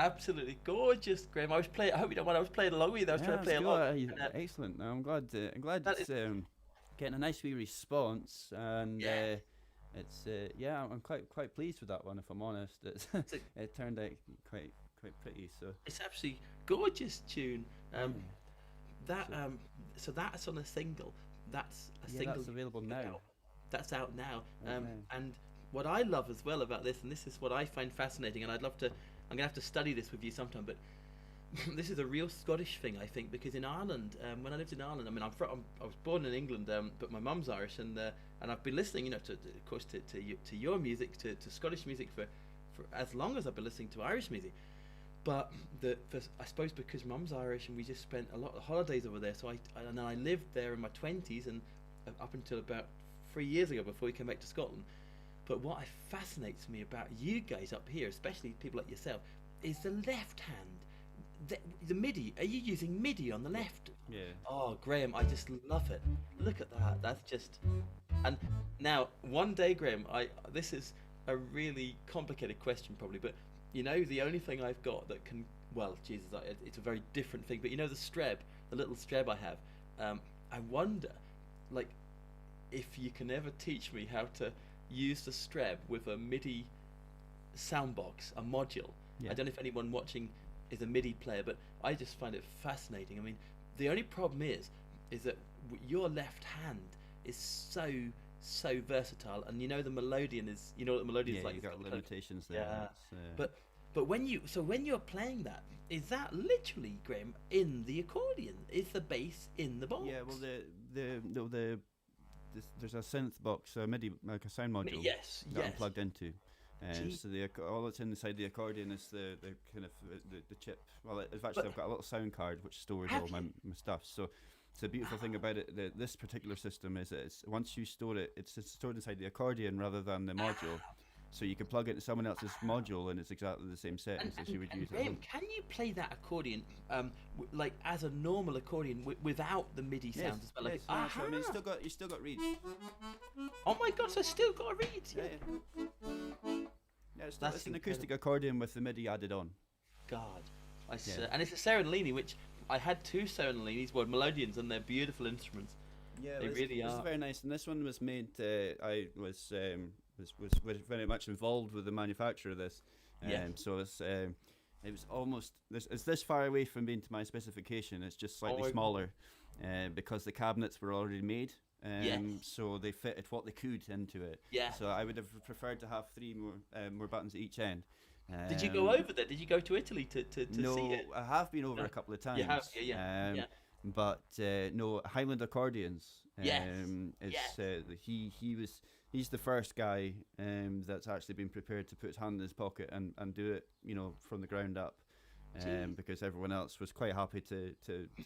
absolutely gorgeous, Graeme. I was playing. I hope you don't mind. I was playing along with you. I was trying to play it's along. good. Excellent. No, I'm glad. I'm glad That it's is, getting a nice wee response, and yeah. it's yeah, I'm quite pleased with that one. If I'm honest, It's a, it turned out quite pretty. So it's absolutely gorgeous tune. yeah, That so so that's on a single. That's a yeah, single that's available now. out. That's out now. Right now. And what I love as well about this, and this is what I find fascinating, and I'd love to. I'm gonna have to study this with you sometime, but this is a real Scottish thing, I think, because in Ireland, when I lived in Ireland, I mean, I was born in England, but my mum's Irish, and I've been listening, to of course, to your music, to Scottish music for as long as I've been listening to Irish music. But I suppose because mum's Irish and we just spent a lot of holidays over there, so and then I lived there in my 20s and up until about 3 years ago before we came back to Scotland. But what fascinates me about you guys up here, especially people like yourself, is the left hand. The MIDI. Are you using MIDI on the left? Yeah. Oh, Graeme, I just love it. Look at that. That's just. And now, one day, Graeme, this is a really complicated question, probably, but the only thing I've got that can. Well, Jesus, it's a very different thing. But the streb, the little streb I have. I wonder, like, if you can ever teach me how to use the streb with a MIDI soundbox, a module. Yeah. I don't know if anyone watching is a MIDI player, but I just find it fascinating. I mean, the only problem is that your left hand is so versatile, and the melodian is, what the melodian is like. You got limitations there. Yeah. But when you're playing that, is that literally, Graeme, in the accordion? Is the bass in the box? Yeah. Well, there's a synth box, a MIDI, like a sound module. Yes. That I'm plugged into. So all that's inside the accordion is the kind of the chip. Well, I've got a little sound card which stores all my stuff. So the beautiful thing about it, this particular system is that once you store it, it's stored inside the accordion rather than the module. So you can plug it into someone else's module and it's exactly the same settings as you would use Graeme, it. can you play that accordion like as a normal accordion without the MIDI sounds as well? Like, yes, so, I mean, you still got reeds. Oh my God! So I still got reeds. Yeah, it's an acoustic accordion with the MIDI added on. God, and it's a Ceilidh, which I had two Ceilidhs, melodians, and they're beautiful instruments. Yeah, they really are. This is very nice, and this one was made. I was very much involved with the manufacture of this. So it was almost it's this far away from being to my specification. It's just slightly smaller, because the cabinets were already made. So they fitted what they could into it. Yeah. So I would have preferred to have 3 more buttons at each end. Did you go over there? Did you go to Italy to see it? No, I have been over a couple of times. You have, yeah. But no, Highland Accordions. He's the first guy that's actually been prepared to put his hand in his pocket and do it, from the ground up. Because everyone else was quite happy to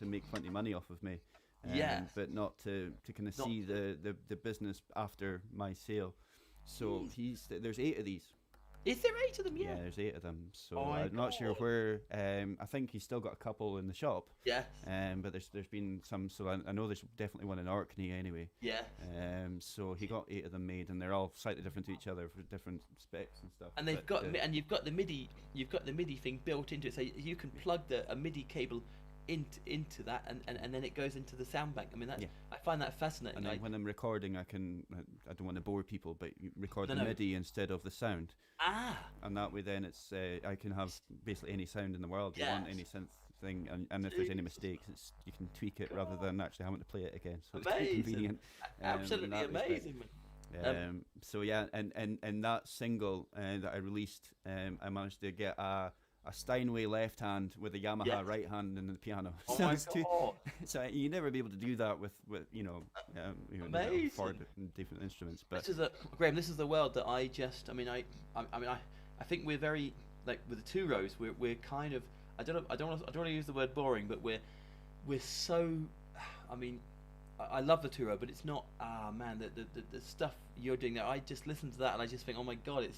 make plenty of money off of me. But not to kind of see the business after my sale. So there's 8 of these. Is there 8 of them? Yeah, there's 8 of them. So I'm not sure where. I think he's still got a couple in the shop. Yes. But there's been some. So I know there's definitely one in Orkney anyway. Yeah. So he got 8 of them made, and they're all slightly different to each other for different specs and stuff. And you've got the MIDI. You've got the MIDI thing built into it, so you can plug a MIDI cable into that, and then it goes into the sound bank. I mean, I find that fascinating. And then when I'm recording, I don't want to bore people, but record the MIDI instead of the sound. And that way, then I can have basically any sound in the world. You want any synth thing, and if there's any mistakes, you can tweak it rather than actually having to play it again. So amazing. It's convenient. Absolutely amazing. So yeah, and that single that I released, I managed to get a Steinway left hand with a Yamaha right hand in the piano. Oh my God. So you never be able to do that with amazing. 4 different instruments. But Graeme, this is the world that I think we're very, like, with the 2 rows, we're kind of, I don't want to use the word boring, but we're so, I love the 2 row, but it's not, the stuff you're doing there, I just listen to that and I just think, oh my God,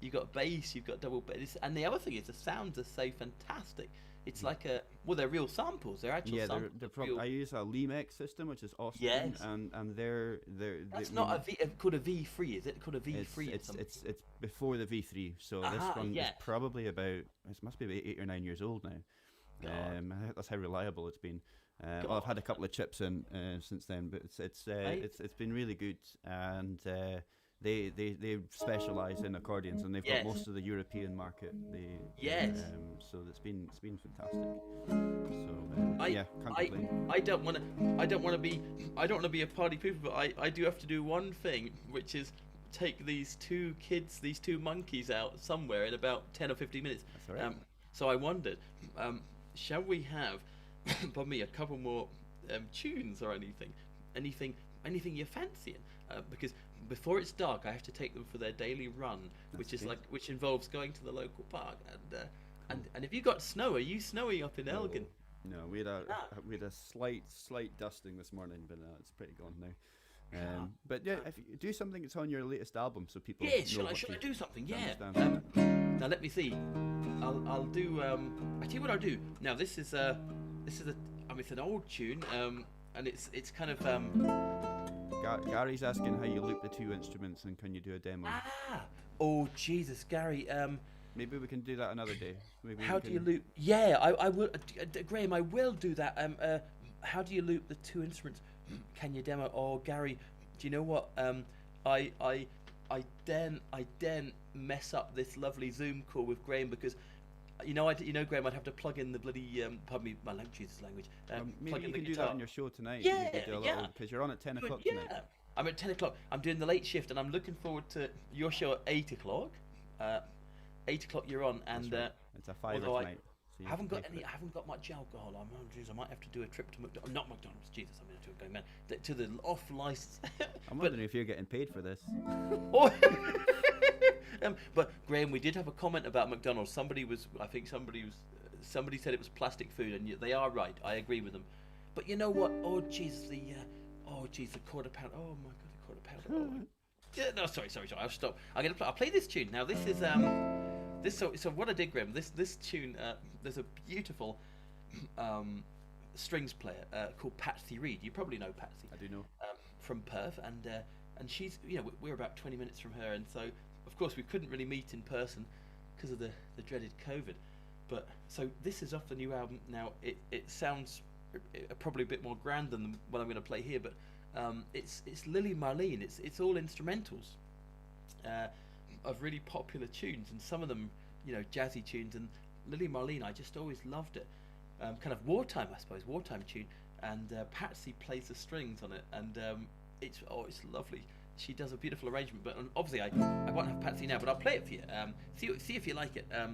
you've got bass, you've got double bass, and the other thing is the sounds are so fantastic. it's like a they're real samples. They're actual Yeah, samples. I use a Limex system, which is Austrian, Yes. and That's not a V. Called a V3, is it? Called a V3. It's before the V3, so this one is probably it must be about 8 or 9 years old now. That's how reliable it's been. Well, I've had a couple of chips in since then, but it's been really good, and they specialise in accordions, and they've got most of the European market. So it's been fantastic. So can't complain. I don't want to be a party pooper, but I do have to do one thing, which is take these two monkeys out somewhere in about 10 or 15 minutes. That's all right. So I wondered, shall we have, pardon me, a couple more tunes or anything you're fancying? Because before it's dark, I have to take them for their daily run, which involves going to the local park. And if you got snow, are you snowy up in Elgin? No, we had a slight dusting this morning, but it's pretty gone now. But yeah, if you do something that's on your latest album, so people know shall I do something? Yeah. Now let me see. I'll do. I tell you what I'll do. Now this is it's an old tune. And it's kind of. Gary's asking how you loop the two instruments, and can you do a demo? Oh Jesus, Gary. Maybe we can do that another day. How do you loop? Yeah, I will. Graeme, I will do that. How do you loop the two instruments? Can you demo? Oh, Gary, do you know what? I daren't mess up this lovely Zoom call with Graeme, because Graeme, I'd have to plug in the bloody pardon me, my language is language. Maybe you can do that on your show tonight. Yeah, because you're on at 10 o'clock tonight. Yeah, I'm at 10 o'clock. I'm doing the late shift, and I'm looking forward to your show at 8 o'clock. 8 o'clock you're on, and it's a fiver tonight. I haven't got much alcohol. I might have to do a trip to not McDonald's. Jesus, I'm going mad. To the off license. I'm wondering if you're getting paid for this. But Graeme, we did have a comment about McDonald's. Somebody said it was plastic food, and they are right. I agree with them. But you know what? Oh Jesus, the quarter pound. Oh my God, the quarter pound. Oh. Yeah, no, sorry. I'll stop. I'll play this tune now. This is So what I did, Graeme, this tune. There's a beautiful strings player called Patsy Reed. You probably know Patsy. I do know. From Perth, and she's we're about 20 minutes from her, and so of course we couldn't really meet in person because of the dreaded COVID. But so this is off the new album. Now it sounds probably a bit more grand than what I'm going to play here, but it's Lily Marlene. It's all instrumentals of really popular tunes, and some of them jazzy tunes. And Lily Marlene, I just always loved it. Kind of wartime, I suppose, wartime tune. And Patsy plays the strings on it, and it's lovely. She does a beautiful arrangement. But obviously, I won't have Patsy now, but I'll play it for you. See if you like it. I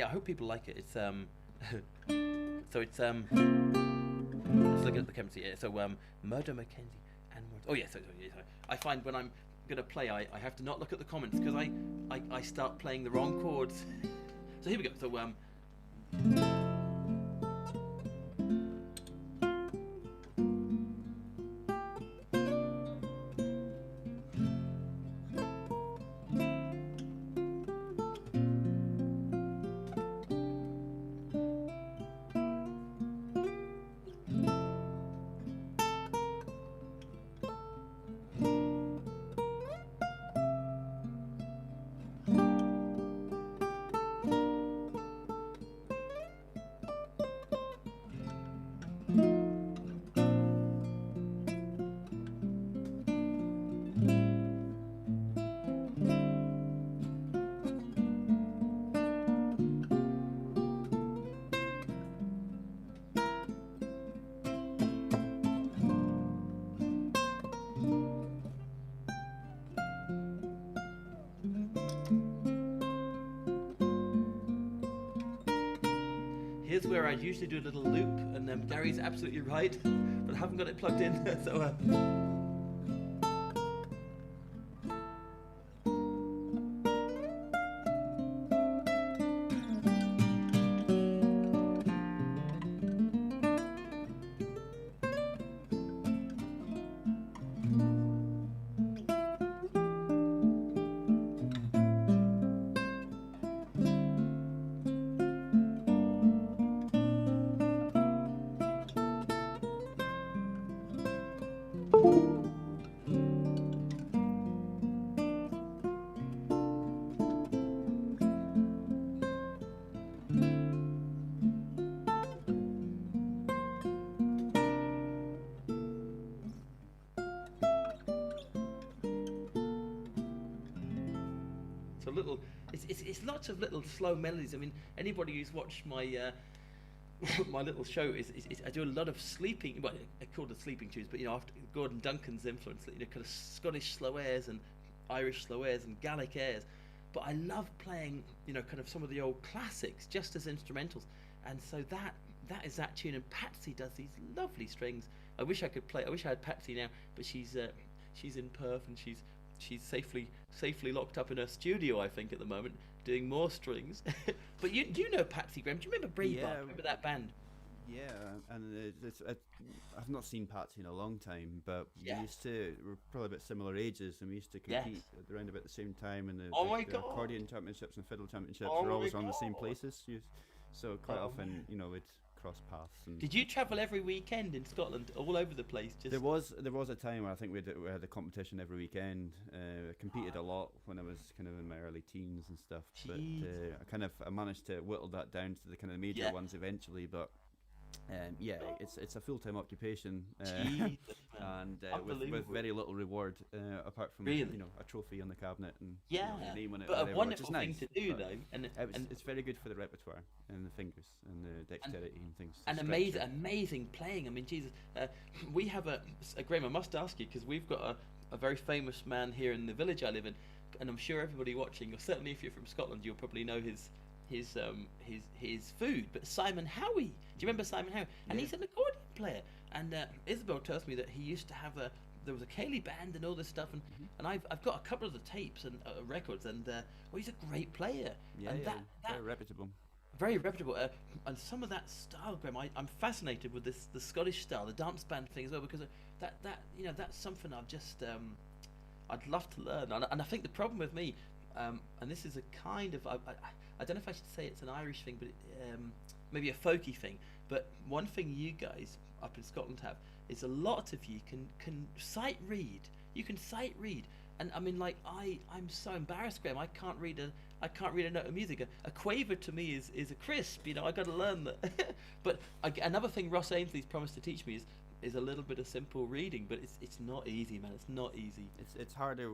hope people like it. It's so it's let's look at the chemistry here. So Murdo Mackenzie and sorry. I find when I'm gonna play, I have to not look at the comments, because I start playing the wrong chords. So here we go. So here's where I usually do a little loop, and Gary's absolutely right, but I haven't got it plugged in. So So little, it's lots of little slow melodies. I mean, anybody who's watched my my little show is I do a lot of sleeping. Well, I call it sleeping tunes, but after Gordon Duncan's influence, kind of Scottish slow airs and Irish slow airs and Gaelic airs. But I love playing, kind of some of the old classics just as instrumentals. And so that is that tune. And Patsy does these lovely strings. I wish I could play. I wish I had Patsy now, but she's in Perth and she's safely locked up in her studio, I think, at the moment, doing more strings. But do you know Patsy, Graeme? Do you remember Breedbart? Yeah. Remember that band? Yeah, and I've not seen Patsy in a long time, but Yeah. we're probably about similar ages, and we used to compete around about the same time, and the Oh my the God. accordion championships and fiddle championships Oh were my always on the same God. places. So quite Oh, often, man. we'd cross paths. And Did you travel every weekend in Scotland, all over the place? Just there was a time where I think we had a competition every weekend. I competed a lot when I was kind of in my early teens and stuff, but Jeez. I managed to whittle that down to the kind of major Yeah. ones eventually, but. It's a full-time occupation, Jesus, man. and with Unbelievable. very little reward apart from Really? a trophy on the cabinet and Yeah, your name on it. but a whatever, wonderful which is thing nice, to do, but though, and it's very good for the repertoire and the fingers and the dexterity and things. to and stretch it. amazing playing. I mean, Jesus, we have a Graeme. I must ask you, because we've got a very famous man here in the village I live in, and I'm sure everybody watching, or certainly if you're from Scotland, you'll probably know his food. But Simon Howie, do you remember Simon Howie? And Yeah. he's an accordion player. And Isabel tells me that he used to have there was a Ceilidh band and all this stuff, and I've got a couple of the tapes and records, and he's a great player. Yeah, and yeah, that very reputable. very reputable, and some of that style, Graeme, I'm fascinated with the Scottish style, the dance band thing as well, because that's something I've just I'd love to learn, and I think the problem with me, and this is a kind of I don't know if I should say it's an Irish thing, but maybe a folky thing. But one thing you guys up in Scotland have is a lot of you can sight read. You can sight read, and I mean, like I'm so embarrassed, Graeme. I can't read a note of music. A quaver to me is a crisp. I got to learn that. But another thing Ross Ainsley's promised to teach me is a little bit of simple reading. But it's not easy, man. It's not easy. It's harder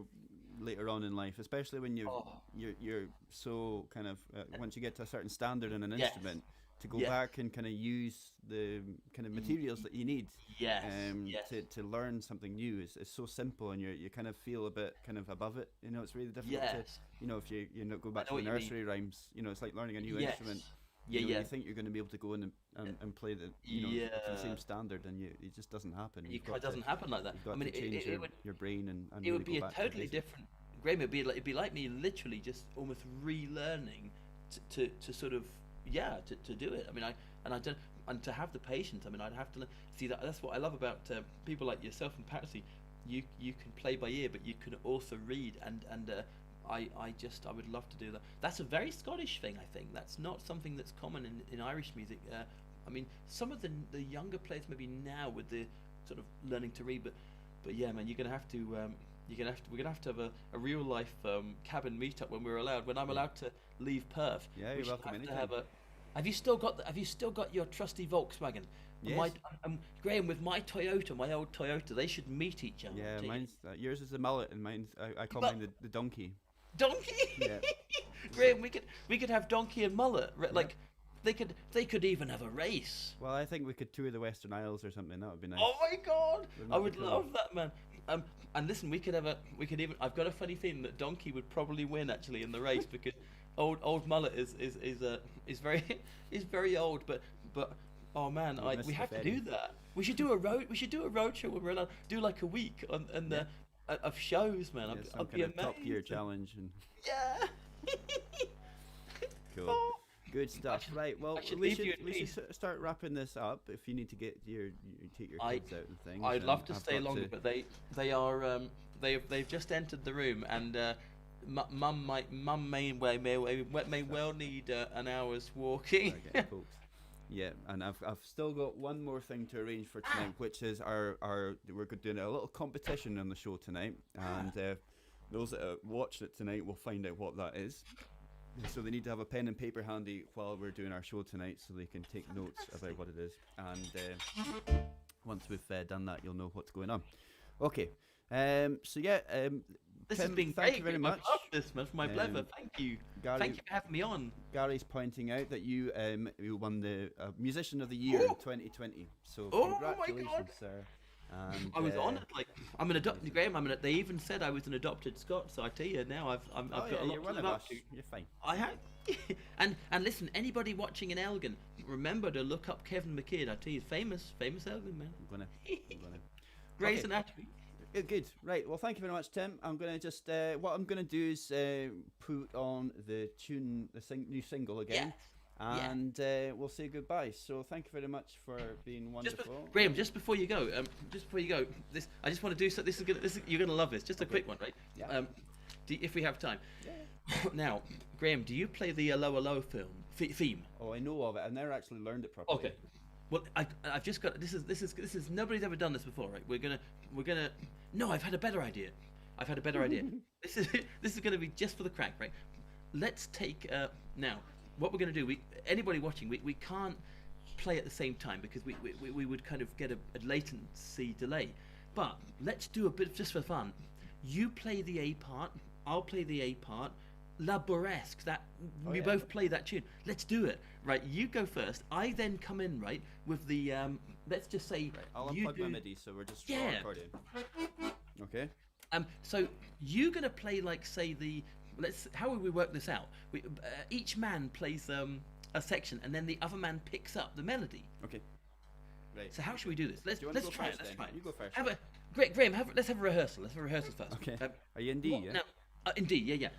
later on in life, especially when you're so kind of once you get to a certain standard in an Yes. instrument, to go Yeah. back and kind of use the kind of materials that you need Yes. Yes. to learn something new is so simple, and you kind of feel a bit kind of above it. It's really difficult Yes. to if you go back know to the what you mean. nursery rhymes. It's like learning a new Yes. instrument. Yeah, You yeah. think you're going to be able to go in and play the to the Yeah. same standard, and it just doesn't happen. It doesn't happen like that. You've got I mean, to change it would your brain and it really would be go a back to the totally basics. different. Graham, it'd be like me literally just almost relearning to sort of to do it. I mean, I don't, and to have the patience. I mean, I'd have to see that's what I love about people like yourself and Patsy. You can play by ear, but you can also read, and I would love to do that. That's a very Scottish thing, I think. That's not something that's common in Irish music. I mean, some of the younger players maybe now with the sort of learning to read, but yeah, man, we're gonna have to have a real life cabin meetup when we're allowed. When I'm allowed to leave Perth. Yeah, we you're should welcome have to anytime. Have you still got your trusty Volkswagen? Yes. Graham, with my Toyota, my old Toyota, they should meet each other. Yeah, Do you- mine's yours is the mullet, and mine's I call But- mine the donkey. Donkey. Yeah. Graham, we could have Donkey and Mullet. Like they could even have a race. Well, I think we could tour the Western Isles or something. That would be nice. Oh my God, Wouldn't I that be would cool? love that, man. And listen, we could even. I've got a funny feeling that Donkey would probably win actually in the race because old Mullet is very old, but oh man, You'll miss we the have to ferry. do that. We should do a road show where we're allowed do like a week of shows, man. Yeah, I'd some be kind of amazed. Top Gear challenge and Yeah. cool. Oh. Good stuff. Right. Well, I should we leave should you in peace. start wrapping this up. If you need to get take your I- kids out and things. I'd and love to I've stay got longer, but they are they've just entered the room, and mum may well need an hour's walking. Okay, folks. Yeah, and I've still got one more thing to arrange for tonight, which is we're doing a little competition on the show tonight, and those that watch it tonight will find out what that is. So they need to have a pen and paper handy while we're doing our show tonight, so they can take notes about what it is. And once we've done that, you'll know what's going on. Okay. So yeah. This Tim, has been thank great. you very much. I love this, man. For my pleasure. Thank you. Gary, Thank you for having me on. Gary's pointing out that you won the Musician of the Year in 2020. So congratulations, my God. sir. And, I was honoured. Like, I'm an adopted Graeme. They even said I was an adopted Scot. So I tell you now, I've got a lot you're to one live of up us. to. You're fine. I have. and listen, anybody watching in Elgin, remember to look up Kevin McKidd. I tell you, famous Elgin man. I'm gonna. Grey's Anatomy. Good. Right. Well, thank you very much, Tim. I'm gonna just what I'm gonna do is put on the tune, new single again, and we'll say goodbye. So thank you very much for being wonderful. Graeme, just before you go, this I just want to do so. You're gonna love this. Just a quick one, right? Yeah. If we have time. Yeah. Now, Graeme, do you play the Hello theme? Oh, I know of it. I've never actually learned it properly. Okay. Well, I've just got this is nobody's ever done this before, right? We're gonna. No, I've had a better idea. This is gonna be just for the crack, right? Let's take now. What we're gonna do? Anybody watching, we can't play at the same time because we would kind of get a latency delay. But let's do a bit just for fun. You play the A part. I'll play the A part. La Burlesque, we both play that tune. Let's do it. Right, you go first. I then come in, right, with the let's just say I'll unplug my MIDI, so we're just recording. Okay. So you're gonna play like say how will we work this out? Each man plays a section, and then the other man picks up the melody. Okay. Right. So how should we do this? Let's try it. Let's try it. You go first. Graeme, let's have a rehearsal. Let's have a rehearsal first. Okay. Are you in D? Yeah. No, in D. Yeah.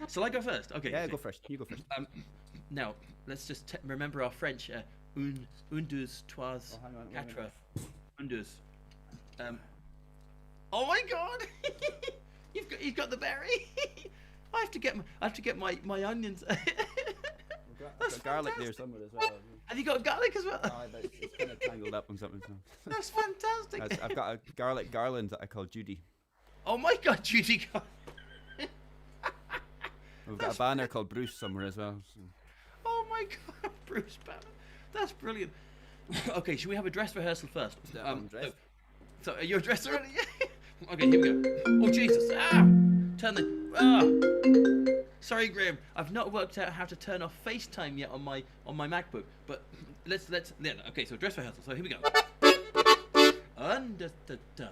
So I go first. Okay. Yeah, go first. You go first. Now let's just remember our French. Un, deux, trois, quatre, un, deux. Oh my God! you've got the berry. I have to get my onions. I've got garlic there somewhere as well. Have you got garlic as well? It's kind of tangled up on something. That's fantastic. I've got a garlic garland that I call Judy. Oh my God, Judy! We've got a banner called Bruce somewhere as well. So. Oh my God, Bruce banner. That's brilliant. Okay, should we have a dress rehearsal first? So are you dressed already? Okay, here we go. Oh Jesus! Turn the. Sorry, Graeme. I've not worked out how to turn off FaceTime yet on my MacBook. But let's. Yeah, okay, so dress rehearsal. So here we go. Under da.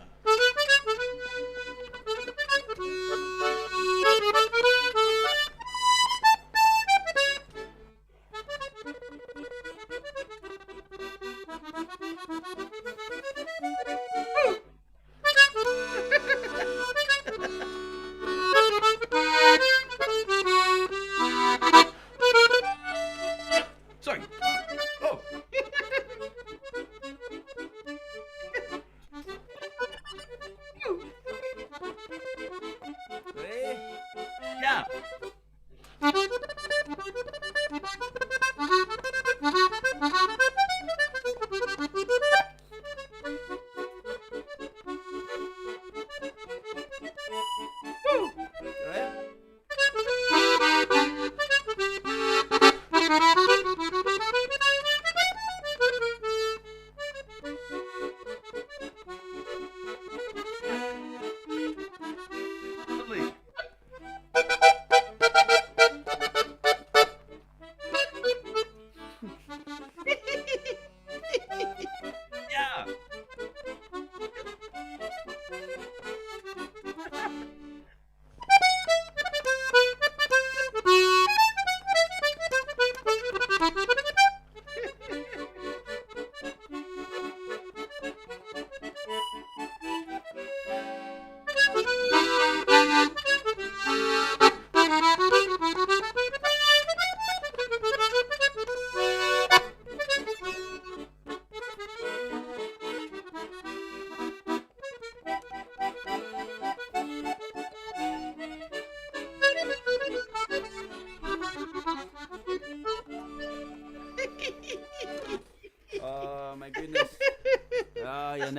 Sorry. Oh.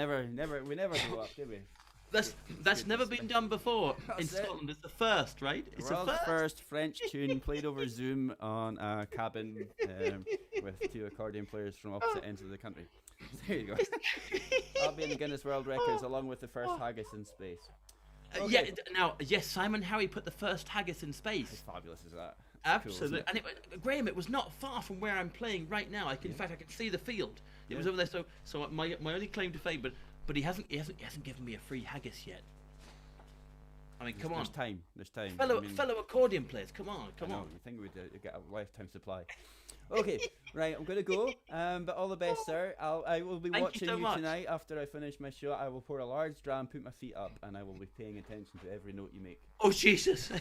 never we never grew up, did we? That's never been done before in Scotland. It's the first, right? It's World's the first French tune played over Zoom on a cabin with 2 accordion players from opposite ends of the country. There you go. That'll be in the Guinness World Records along with the first haggis in space. Okay. Yeah. Now, yes, Simon Harry put the first haggis in As space. fabulous as that. Absolutely. Cool, And Graham, it was not far from where I'm playing right now. In fact, I can see the field. It was over there. So my only claim to fame, but he hasn't given me a free haggis yet. I mean, come on. There's time. Fellow accordion players, come on. You think we'd get a lifetime supply? Okay, right. I'm gonna go. But all the best, sir. I will be watching you tonight after I finish my show. I will pour a large dram, put my feet up, and I will be paying attention to every note you make. Oh Jesus!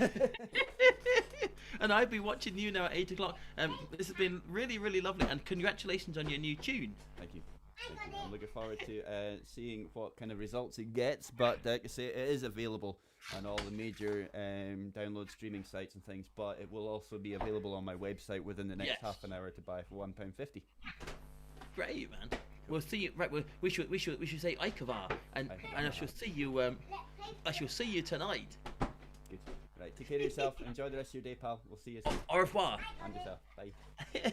And I'll be watching you now at 8 o'clock. This has been really, really lovely, and congratulations on your new tune. Thank you. I'm looking forward to seeing what kind of results it gets, but like I say, it is available on all the major download streaming sites and things, but it will also be available on my website within the next half an hour to buy for £1.50. Great, man. We'll see you. Right, we should say Ikavar, and I shall see you. I shall see you tonight. Good. Right, take care of yourself. Enjoy the rest of your day, pal. We'll see you soon. Au revoir. And yourself. Bye.